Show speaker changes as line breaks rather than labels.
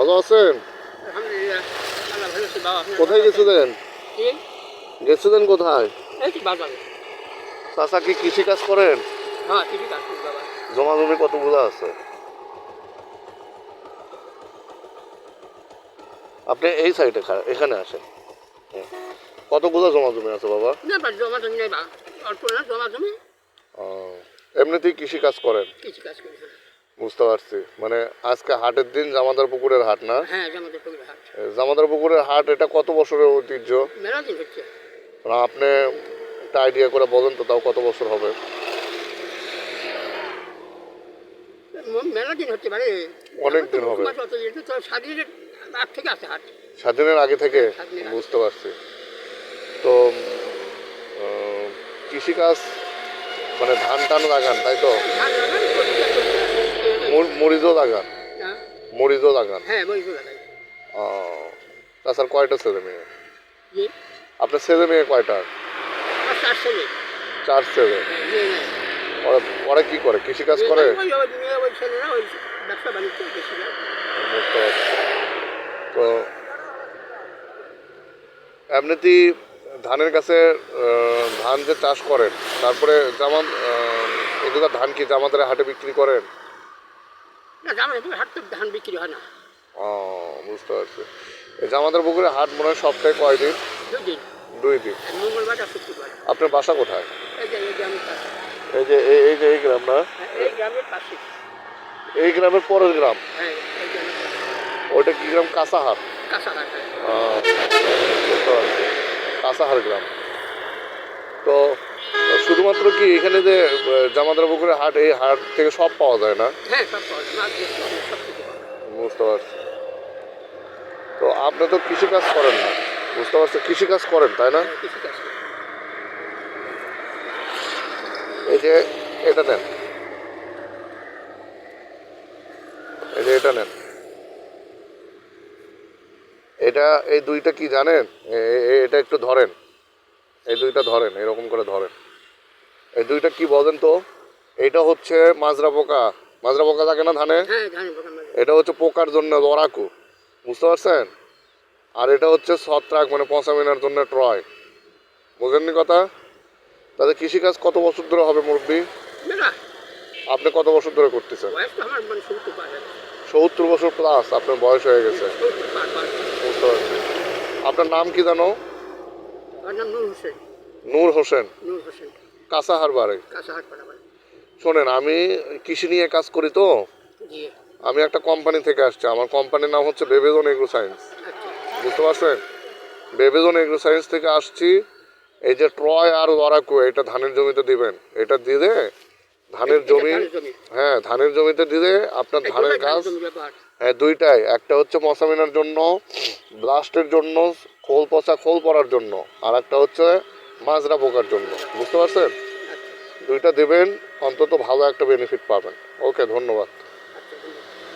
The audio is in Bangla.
ভালো আছেন?
আলহামদুলিল্লাহ, আল্লাহ ভালো আছে বাবা।
কোথায় গেছিলেন?
কি?
গেছিলেন কোথায়?
এই তো বাজারে।
চাচা কি কৃষি কাজ করেন?
হ্যাঁ, ঠিকই কাজ করি বাবা।
জমা জমি কতগুলো আছে? আপনি এই সাইডে এখানে আসেন। কতগুলো জমা জমি আছে বাবা?
না বা জমা জমি নেই বা অল্প না জমা জমি
ও, এমনিতেই কৃষি কাজ করেন?
কিছু কাজ করি না।
বুঝতে পারছি। মানে আজকে হাটের দিন, জামাদার পুকুরের হাট না?
হ্যাঁ, আমাদের পুকুরে হাট।
জামাদার পুকুরের হাট এটা কত বছরের ঐতিহ্য?
মেলা দিন হচ্ছে।
মানে আপনি একটা আইডিয়া করে বলেন তো, তাও কত বছর হবে?
মেলা দিন হচ্ছে মানে
অনেক দিন হবে।
তো স্বাধীনের আগ থেকে আছে হাট।
স্বাধীনের আগে থেকে?
স্বাধীনের আগে।
বুঝতে পারছি। তো কৃষিকাজ মানে ধান টান লাগান তাই তো?
ধান লাগান,
মরিচও লাগান?
হ্যাঁ,
মরিচও লাগান?
হ্যাঁ মরিচ লাগাই।
ও, তাছাড়া কয়টা ছেলে মেয়ে?
জি,
আপনার ছেলে মেয়ে কয়টা?
আমার 4 ছেলে।
4 ছেলে?
মেয়ে নাই।
ওরা ওরা কি করে, কৃষিকাজ করে?
ওই ছেলেরা ওই ব্যবসা বাণিজ্য বেশি না।
বুঝতে পারছি। তো এমনিতেই ধানের কাছে ধান যে চাষ করেন, তারপরে যেমন এগুলো ধান কি জামাদের হাটে বিক্রি করেন?
না, আমাদের হাট তো ধান বিক্রি হয় না।
ও, বুঝতে পারছি। এই জামাদের পুকুরে হাট মনে হয় সপ্তাহে কয়দিন?
2 দিন,
2 দিন।
মঙ্গলবার আর শুক্রবার।
আপনার বাসা কোথায়?
এই গ্রামের পাশে।
এই গ্রাম না?
হ্যাঁ, এই গ্রামের পাশে।
এই গ্রামের পরের গ্রাম?
হ্যাঁ, এই গ্রামের পাশে।
ওইটা কি গ্রাম? কাঁচাহার?
কাঁচাঘাট।
বুঝতে পারছি। কাঁচাহার গ্রাম। তো শুধুমাত্র কি এখানে যে জামাদার পুকুরে হাট, এই হাট থেকে সব পাওয়া যায় না?
হ্যাঁ, সব পাওয়া যায়। মাছ দিয়ে সব কিছু পাওয়া যায়।
বুঝতে পারছি। তো আপনি তো কৃষিকাজ করেন না? বুঝতে পারছি, কৃষিকাজ করেন তাই না?
হ্যাঁ, কৃষিকাজ করি।
এই যে এটা নেন, এই যে এটা নেন। এটা এই দুইটা কি জানেন? এটা একটু ধরেন, এই দুইটা ধরেন, এরকম করে ধরেন। এই দুইটা কি বলেন তো? এটা হচ্ছে মাজরা পোকা। মাজরা পোকা থাকে না ধানে?
হ্যাঁ, ধানের পোকা মারে।
এটা হচ্ছে পোকার জন্য লড়াকু, বুঝতে পারছেন? আর এটা হচ্ছে ছত্রাক, মানে পচা মিনার জন্য ট্রয়। বুঝেননি কথা? তাহলে কৃষিকাজ কত বছর ধরে হবে মুরব্বী?
মেলা
আপনি কত বছর ধরে করতেছেন?
বয়স তো আমার মানে 70 পার হয়ে গেছে।
70 বছর প্লাস আপনার বয়স হয়ে গেছে।
70 পার পার।
বুঝতে পারছি। আপনার নাম কি জানো?
আমার নাম নূর হোসেন।
নূর হোসেন।
নূর হোসেন।
কাঁচাহার বাড়ি?
কাঁচাহাট পাড়া বাড়ি।
শোনেন, আমি কৃষি নিয়ে কাজ করি তো।
জি।
আমি একটা কোম্পানি থেকে আসছি, আমার কোম্পানির নাম হচ্ছে বেবেজন এগ্রো সায়েন্স।
আচ্ছা।
বুঝতে পারছেন? বেবেজন এগ্রো সায়েন্স থেকে আসছি। এই যে ট্রয় আর লড়াকু, এটা ধানের জমিতে দিবেন। এটা দিলে ধানের জমি,
ধানের জমি।
হ্যাঁ ধানের জমিতে দিলে আপনার
এই
ধানের
দুটোই
গাছ,
ধানের জমি ব্যবহার।
হ্যাঁ দুইটাই। একটা হচ্ছে মশামিনার জন্য, ব্লাস্টের জন্য, খোল পচা খোল পড়ার জন্য, আর একটা হচ্ছে মাজরা পোকার জন্য। বুঝতে পারছেন?
আচ্ছা।
দুইটা দেবেন, অন্তত ভালো একটা বেনিফিট পাবেন। ওকে, ধন্যবাদ।